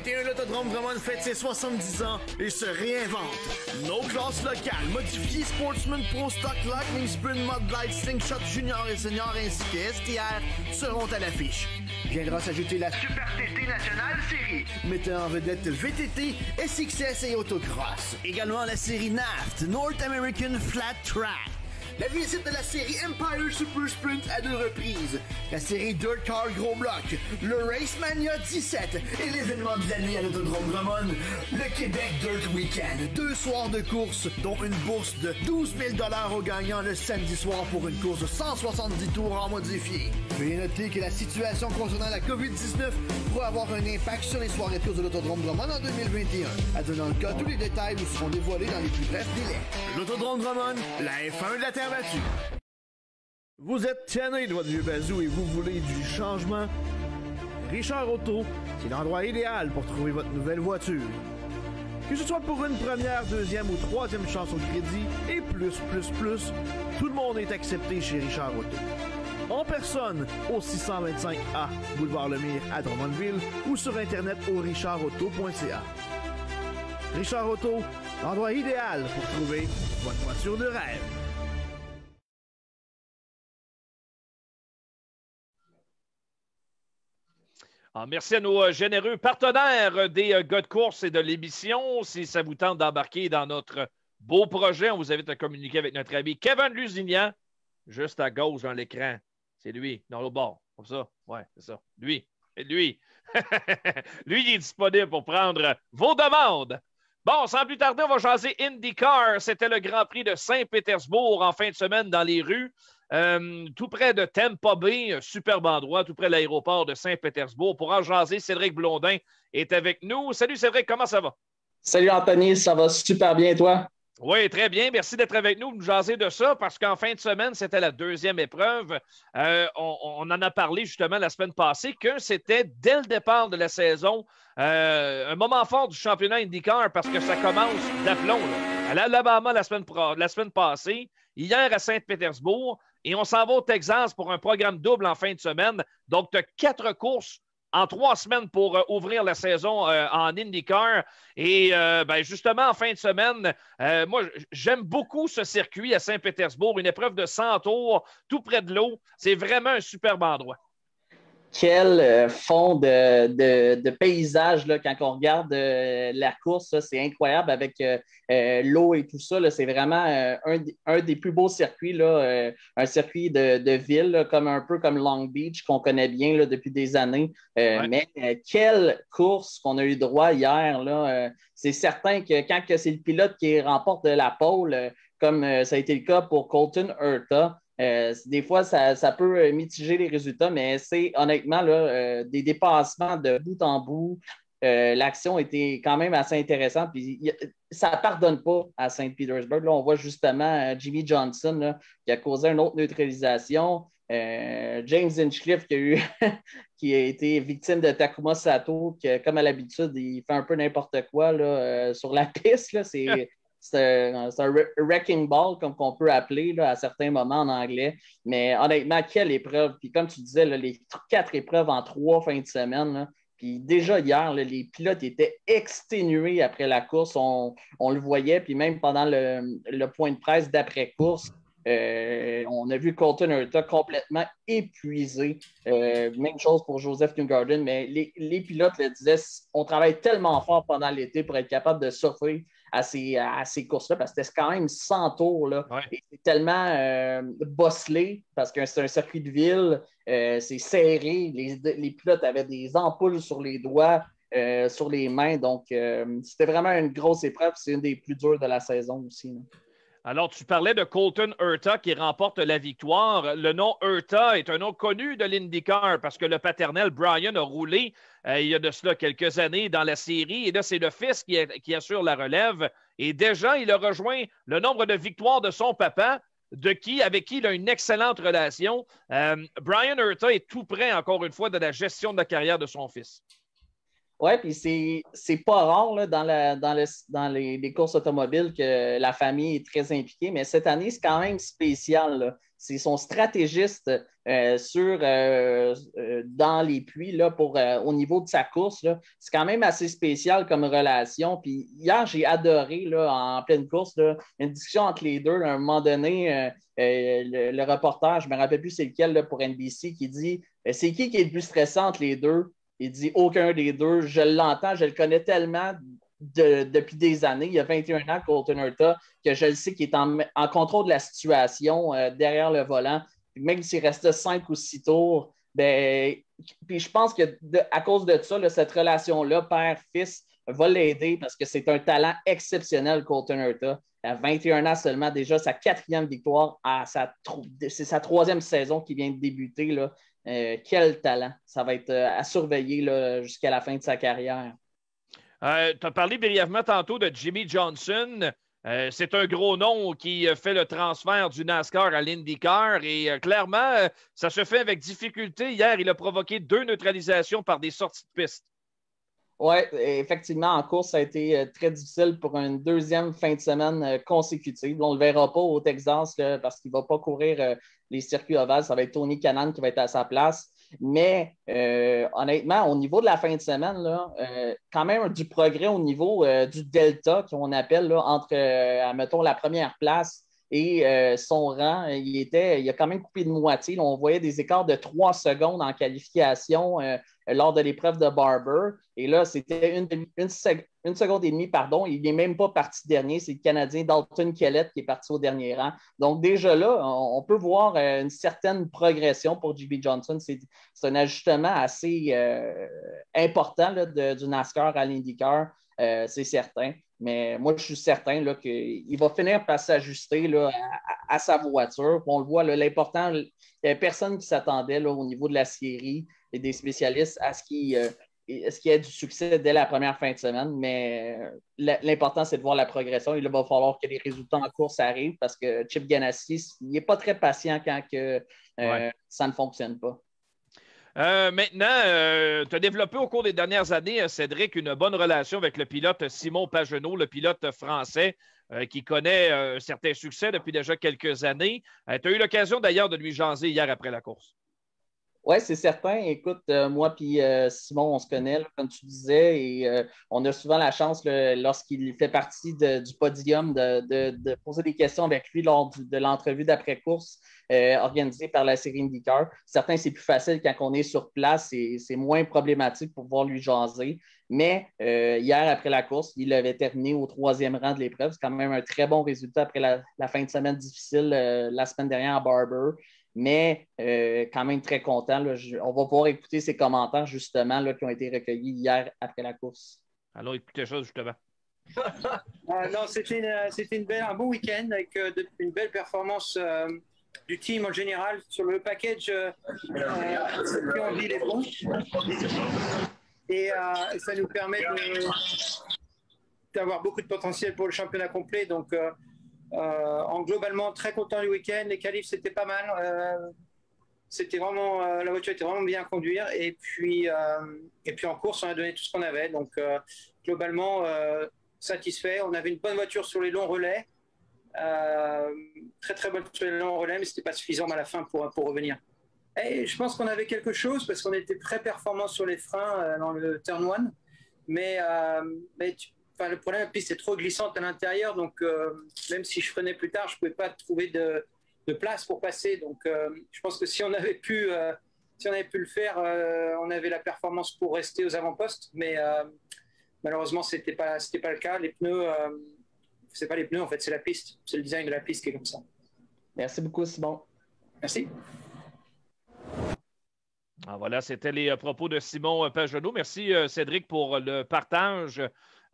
2021, l'Autodrome Drummond fête ses 70 ans et se réinvente. Nos classes locales, modifiées Sportsman Pro Stock, Lightning Sprint, Mud Glide, Slingshot Junior et Senior ainsi que STR seront à l'affiche. Viendra s'ajouter la Super TT Nationale Série, mettant en vedette VTT, SXS et Autocross. Également la série NAFT, North American Flat Track. La visite de la série Empire Super Sprint à 2 reprises, la série Dirt Car Gros Bloc, le Race Mania 17 et l'événement de l'année à l'Autodrome Drummond, le Québec Dirt Weekend. 2 soirs de course, dont une bourse de 12 000 $ aux gagnants le samedi soir pour une course de 170 tours en modifié. Veuillez noter que la situation concernant la COVID-19 pourrait avoir un impact sur les soirées courses de l'Autodrome Drummond en 2021. Adonnant le cas, tous les détails vous seront dévoilés dans les plus brefs délais. L'Autodrome Drummond, la F1 de la Terre battue. Vous êtes tanné de votre vieux bazou et vous voulez du changement? Richard Auto, c'est l'endroit idéal pour trouver votre nouvelle voiture. Que ce soit pour une première, deuxième ou troisième chance au crédit et plus, tout le monde est accepté chez Richard Auto. En personne au 625A Boulevard Lemire à Drummondville ou sur internet au richardauto.ca. Richard Auto, l'endroit idéal pour trouver votre voiture de rêve. Merci à nos généreux partenaires des gars de course et de l'émission. Si ça vous tente d'embarquer dans notre beau projet, on vous invite à communiquer avec notre ami Kevin Lusignan, juste à gauche dans l'écran. C'est lui, dans le bord. Comme ça. Ouais, c'est ça. Lui. Lui, il est disponible pour prendre vos demandes. Bon, sans plus tarder, on va jaser IndyCar. C'était le Grand Prix de Saint-Pétersbourg en fin de semaine dans les rues. Tout près de Tampa Bay, un superbe endroit, tout près de l'aéroport de Saint-Pétersbourg. Pour en jaser, Cédric Blondin est avec nous. Salut Cédric, comment ça va? Salut Anthony, ça va super bien, toi? Oui, très bien. Merci d'être avec nous, de nous jaser de ça, parce qu'en fin de semaine, c'était la 2e épreuve. On en a parlé justement la semaine passée, que c'était dès le départ de la saison un moment fort du championnat IndyCar, parce que ça commence d'aplomb. À l'Alabama la semaine passée, hier à Saint-Pétersbourg, et on s'en va au Texas pour un programme double en fin de semaine. Donc, tu as 4 courses en 3 semaines pour ouvrir la saison en IndyCar. Et justement, en fin de semaine, moi, j'aime beaucoup ce circuit à Saint-Pétersbourg, une épreuve de 100 tours, tout près de l'eau. C'est vraiment un superbe endroit. Quel fond de paysage là, quand on regarde la course, c'est incroyable avec l'eau et tout ça. C'est vraiment un des plus beaux circuits, là, un circuit de ville, là, un peu comme Long Beach qu'on connaît bien là, depuis des années. Ouais. Mais quelle course qu'on a eu droit hier. Là, c'est certain que quand c'est le pilote qui remporte la pole, comme ça a été le cas pour Colton Herta, des fois, ça peut mitiger les résultats, mais c'est honnêtement là, des dépassements de bout en bout. L'action était quand même assez intéressante. Puis, ça ne pardonne pas à Saint-Pétersbourg. Là, on voit justement Jimmy Johnson là, qui a causé une autre neutralisation. James Hinchcliffe qui a été victime de Takuma Sato, qui, comme à l'habitude, il fait un peu n'importe quoi là, sur la piste. Là, c'est un wrecking ball, comme qu'on peut appeler là, à certains moments en anglais. Mais honnêtement, quelle épreuve. Puis comme tu disais, là, les 4 épreuves en 3 fins de semaine. Là, puis déjà hier, là, les pilotes étaient exténués après la course. On le voyait. Puis même pendant le point de presse d'après-course, on a vu Colton Herta complètement épuisé. Même chose pour Joseph Newgarden. Mais les pilotes le disaient, on travaille tellement fort pendant l'été pour être capable de surfer à ces courses-là, parce que c'était quand même 100 tours. Là. Ouais. Et c'est tellement bosselé, parce que c'est un circuit de ville, c'est serré, les pilotes avaient des ampoules sur les doigts, sur les mains, donc c'était vraiment une grosse épreuve, c'est une des plus dures de la saison aussi. Là. Alors, tu parlais de Colton Herta qui remporte la victoire. Le nom Herta est un nom connu de l'IndyCar parce que le paternel Brian a roulé il y a de cela quelques années dans la série. Et là, c'est le fils qui assure la relève. Et déjà, il a rejoint le nombre de victoires de son papa, avec qui il a une excellente relation. Brian Herta est tout près, encore une fois, de la gestion de la carrière de son fils. Oui, puis c'est pas rare là, dans les courses automobiles que la famille est très impliquée, mais cette année, c'est quand même spécial, là. C'est son stratégiste dans les pluies là, au niveau de sa course. Là. C'est quand même assez spécial comme relation. Puis hier, j'ai adoré là, en pleine course là, une discussion entre les deux. À un moment donné, le reporter, je ne me rappelle plus c'est lequel là, pour NBC, qui dit c'est qui est le plus stressant entre les deux? Il dit aucun des deux. Je l'entends, je le connais tellement depuis des années. Il y a 21 ans, Colton Herta, que je le sais qu'il est en contrôle de la situation derrière le volant. Puis même s'il reste 5 ou 6 tours, ben, puis je pense que à cause de ça, là, cette relation-là, père-fils, va l'aider parce que c'est un talent exceptionnel, Colton Herta. À 21 ans seulement, déjà sa 4e victoire, c'est sa 3e saison qui vient de débuter. Là. Quel talent! Ça va être à surveiller là, jusqu'à la fin de sa carrière. Tu as parlé brièvement tantôt de Jimmy Johnson. C'est un gros nom qui fait le transfert du NASCAR à l'IndyCar et clairement, ça se fait avec difficulté. Hier, il a provoqué 2 neutralisations par des sorties de piste. Oui, effectivement, en course, ça a été très difficile pour une 2e fin de semaine consécutive. On ne le verra pas au Texas là, parce qu'il ne va pas courir les circuits ovales. Ça va être Tony Kanaan qui va être à sa place. Mais honnêtement, au niveau de la fin de semaine, là, quand même du progrès au niveau du delta qu'on appelle là, entre, mettons, la première place et son rang. Il a quand même coupé de moitié. Là, on voyait des écarts de 3 secondes en qualification lors de l'épreuve de Barber. Et là, c'était une seconde et demie, pardon. Il n'est même pas parti dernier. C'est le Canadien Dalton Kellett qui est parti au dernier rang. Donc, déjà là, on peut voir une certaine progression pour J.B. Johnson. C'est un ajustement assez important là, du NASCAR à l'IndyCar, c'est certain. Mais moi, je suis certain là, qu'il va finir par s'ajuster là, à sa voiture. On le voit, là, l'important, il n'y avait personne qui s'attendait là, au niveau de la série et des spécialistes à ce qu'il y ait du succès dès la première fin de semaine. Mais l'important, c'est de voir la progression. Il va falloir que les résultats en course arrivent parce que Chip Ganassi, il n'est pas très patient quand ça ne fonctionne pas. Maintenant, tu as développé au cours des dernières années, Cédric, une bonne relation avec le pilote Simon Pagenaud, le pilote français qui connaît un certain succès depuis déjà quelques années. Tu as eu l'occasion d'ailleurs de lui jaser hier après la course. Oui, c'est certain. Écoute, moi puis Simon, on se connaît, là, comme tu disais, et on a souvent la chance, lorsqu'il fait partie du podium, de poser des questions avec lui lors de l'entrevue d'après-course organisée par la série IndyCar. Certains, c'est plus facile quand on est sur place et c'est moins problématique pour pouvoir lui jaser. Mais hier, après la course, il avait terminé au 3e rang de l'épreuve. C'est quand même un très bon résultat après la fin de semaine difficile la semaine dernière à Barber. Mais quand même très content. Là, on va pouvoir écouter ses commentaires, justement, là, qui ont été recueillis hier après la course. Alors, écoutez ça, justement. Non, c'était un bon week-end avec une belle performance du team en général. Sur le package, on dit les bons. Et ça nous permet d'avoir beaucoup de potentiel pour le championnat complet. Donc, globalement, très content du week-end. Les qualifs, c'était pas mal. C'était vraiment, la voiture était vraiment bien à conduire. Et puis en course, on a donné tout ce qu'on avait. Donc, globalement, satisfait. On avait une bonne voiture sur les longs relais. Très, très bonne sur les longs relais, mais ce n'était pas suffisant à la fin pour revenir. Et je pense qu'on avait quelque chose parce qu'on était très performant sur les freins dans le turn 1. Mais le problème, la piste est trop glissante à l'intérieur, donc même si je freinais plus tard, je ne pouvais pas trouver de place pour passer. Donc, je pense que si on avait pu le faire, on avait la performance pour rester aux avant-postes. Mais malheureusement, c'était pas le cas. Les pneus, c'est pas les pneus, en fait, c'est la piste. C'est le design de la piste qui est comme ça. Merci beaucoup, Simon. Merci. Voilà, c'était les propos de Simon Pagenaud. Merci, Cédric, pour le partage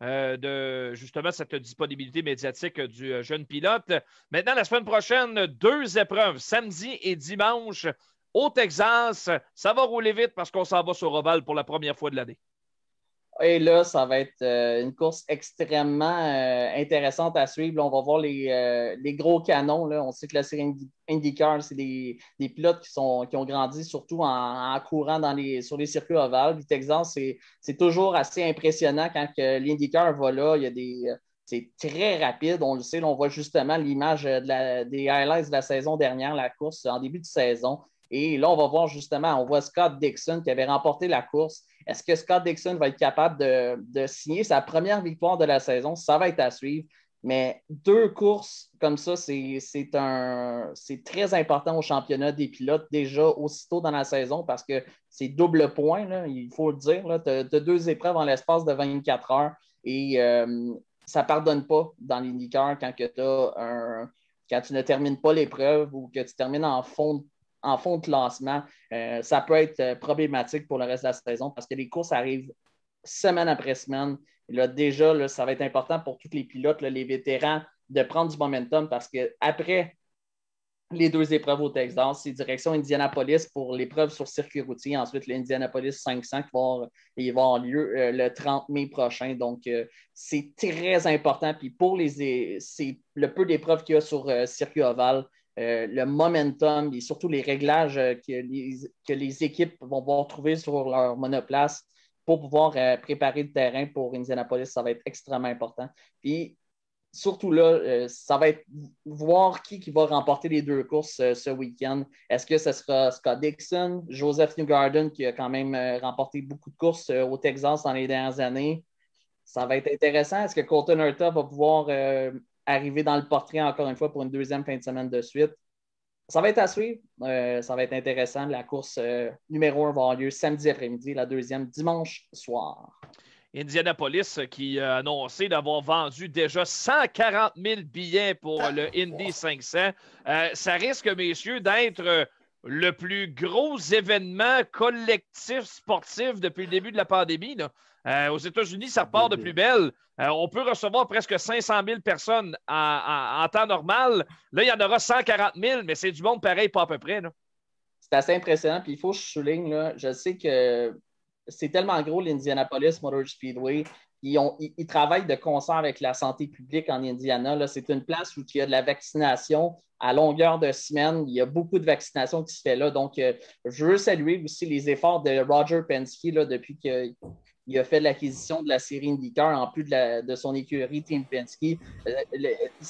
de justement cette disponibilité médiatique du jeune pilote. Maintenant, la semaine prochaine, 2 épreuves, samedi et dimanche au Texas. Ça va rouler vite parce qu'on s'en va sur Oval pour la première fois de l'année. Et là, ça va être une course extrêmement intéressante à suivre. Là, on va voir les gros canons. Là. On sait que la série IndyCar, c'est des pilotes qui ont grandi surtout en courant sur les circuits ovales. Le Texas, c'est toujours assez impressionnant quand l'IndyCar va là. C'est très rapide. On le sait, là, on voit justement l'image des highlights de la saison dernière, la course en début de saison. Et là, on va voir justement, on voit Scott Dixon qui avait remporté la course. Est-ce que Scott Dixon va être capable de signer sa première victoire de la saison? Ça va être à suivre. Mais 2 courses comme ça, c'est très important au championnat des pilotes déjà aussitôt dans la saison parce que c'est double point, là, il faut le dire. Tu as 2 épreuves en l'espace de 24 heures et ça ne pardonne pas dans l'IndyCar quand tu ne termines pas l'épreuve ou que tu termines en fond de classement, ça peut être problématique pour le reste de la saison parce que les courses arrivent semaine après semaine. Et là, déjà, là, ça va être important pour tous les pilotes, là, les vétérans, de prendre du momentum parce qu'après les 2 épreuves au Texas, c'est direction Indianapolis pour l'épreuve sur circuit routier. Ensuite, l'Indianapolis 500 qui va avoir lieu le 30 mai prochain. Donc, c'est très important. Puis pour c'est le peu d'épreuves qu'il y a sur circuit ovale, le momentum et surtout les réglages que les équipes vont pouvoir trouver sur leur monoplace pour pouvoir préparer le terrain pour Indianapolis, ça va être extrêmement important. Puis surtout là, ça va être voir qui va remporter les 2 courses ce week-end. Est-ce que ce sera Scott Dixon, Joseph Newgarden qui a quand même remporté beaucoup de courses au Texas dans les dernières années? Ça va être intéressant. Est-ce que Colton Herta va pouvoir arriver dans le portrait encore une fois pour une 2e fin de semaine de suite? Ça va être à suivre. Ça va être intéressant. La course numéro 1 va avoir lieu samedi après-midi, la 2e dimanche soir. Indianapolis qui a annoncé d'avoir vendu déjà 140 000 billets pour le Indy 500. Ça risque, messieurs, d'être le plus gros événement collectif sportif depuis le début de la pandémie. Là. Aux États-Unis, ça repart de plus belle. On peut recevoir presque 500 000 personnes en temps normal. Là, il y en aura 140 000, mais c'est du monde pareil, pas à peu près. Là. C'est assez impressionnant. Puis il faut que je souligne, là, je sais que c'est tellement gros l'Indianapolis Motor Speedway. Ils travaillent de concert avec la santé publique en Indiana. Là. C'est une place où il y a de la vaccination à longueur de semaine. Il y a beaucoup de vaccination qui se fait là. Donc, je veux saluer aussi les efforts de Roger Penske là, depuis qu'il a fait l'acquisition de la série IndyCar en plus de son écurie Team Penske.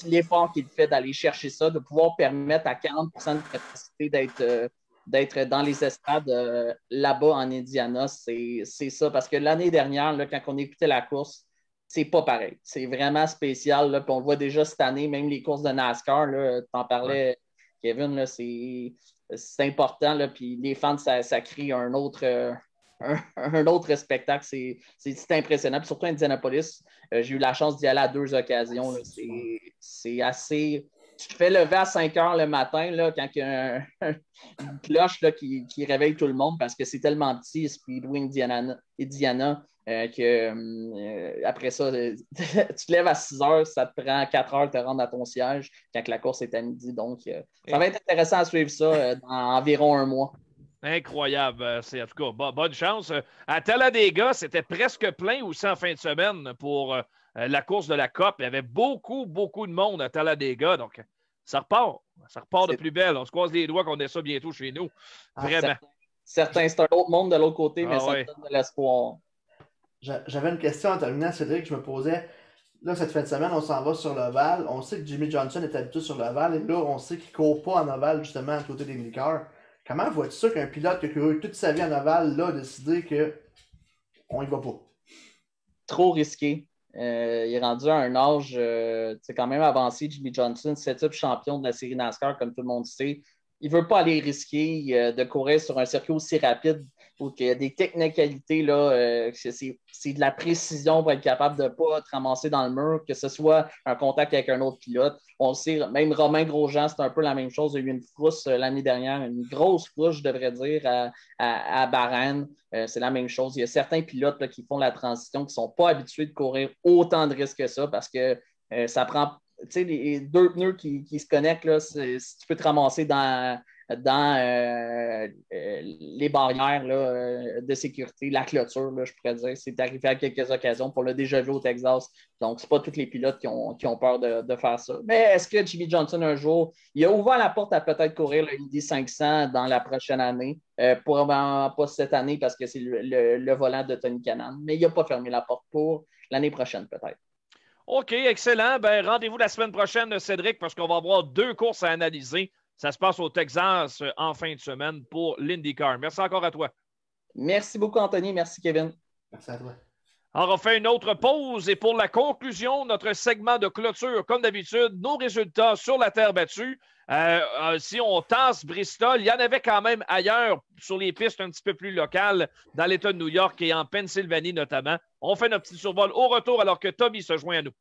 L'effort qu'il fait d'aller chercher ça, de pouvoir permettre à 40 % de capacité d'être dans les estrades là-bas en Indiana, c'est ça. Parce que l'année dernière, là, quand on écoutait la course, c'est pas pareil. C'est vraiment spécial. Là, puis on le voit déjà cette année, même les courses de NASCAR, tu en parlais, Kevin, là, c'est important. Là, puis les fans, ça crée un autre spectacle. C'est impressionnant. Puis surtout Indianapolis, j'ai eu la chance d'y aller à 2 occasions. Là. C'est assez... Tu te fais lever à 5 heures le matin là, quand il y a une cloche là, qui réveille tout le monde parce que c'est tellement petit, Speedway Indiana que après ça, tu te lèves à 6 heures, ça te prend 4 heures de te rendre à ton siège quand la course est à midi. Donc, ça va être intéressant à suivre ça dans environ 1 mois. Incroyable. C'est, en tout cas, bonne chance. À Talladega, c'était presque plein aussi en fin de semaine pour la course de la COP. Il y avait beaucoup, beaucoup de monde à Talladega. Donc, ça repart. Ça repart de plus belle. On se croise les doigts qu'on ait ça bientôt chez nous. Vraiment. Certains, c'est un autre monde de l'autre côté, mais ça me donne de l'espoir. J'avais une question en terminant, Cédric, que je me posais. Là, cette fin de semaine, on s'en va sur l'ovale. On sait que Jimmy Johnson est habitué sur l'ovale. Et là, on sait qu'il ne court pas en ovale, justement, à côté des IndyCar. Comment vois-tu ça qu'un pilote qui a couru toute sa vie en ovale, là, a décidé qu'on y va pas? Trop risqué. Il est rendu à un âge quand même avancé, Jimmy Johnson, 7e champion de la série NASCAR, comme tout le monde sait. Il ne veut pas aller risquer de courir sur un circuit aussi rapide où il y a des technicalités, là, c'est de la précision pour être capable de ne pas te ramasser dans le mur, que ce soit un contact avec un autre pilote. On le sait, même Romain Grosjean, c'est un peu la même chose. Il y a eu une frousse l'année dernière, une grosse frousse, je devrais dire, à Bahreïn. C'est la même chose. Il y a certains pilotes là, qui font la transition qui ne sont pas habitués de courir autant de risques que ça parce que ça prend... Tu sais, les 2 pneus qui se connectent, là, tu peux te ramasser dans les barrières là, de sécurité, la clôture, là, je pourrais dire. C'est arrivé à quelques occasions. On l'a déjà vu au Texas. Donc, ce n'est pas tous les pilotes qui ont peur de faire ça. Mais est-ce que Jimmy Johnson, un jour, il a ouvert la porte à peut-être courir le Indy 500 dans la prochaine année? Probablement pas cette année parce que c'est le volant de Tony Kanaan. Mais il n'a pas fermé la porte pour l'année prochaine, peut-être. OK, excellent. Ben, rendez-vous la semaine prochaine, Cédric, parce qu'on va avoir 2 courses à analyser. Ça se passe au Texas en fin de semaine pour l'IndyCar. Merci encore à toi. Merci beaucoup, Anthony. Merci, Kevin. Merci à toi. Alors, on fait une autre pause et pour la conclusion, notre segment de clôture, comme d'habitude, nos résultats sur la terre battue. Si on tasse Bristol, il y en avait quand même ailleurs sur les pistes un petit peu plus locales, dans l'État de New York et en Pennsylvanie notamment. On fait notre petit survol au retour alors que Tommy se joint à nous.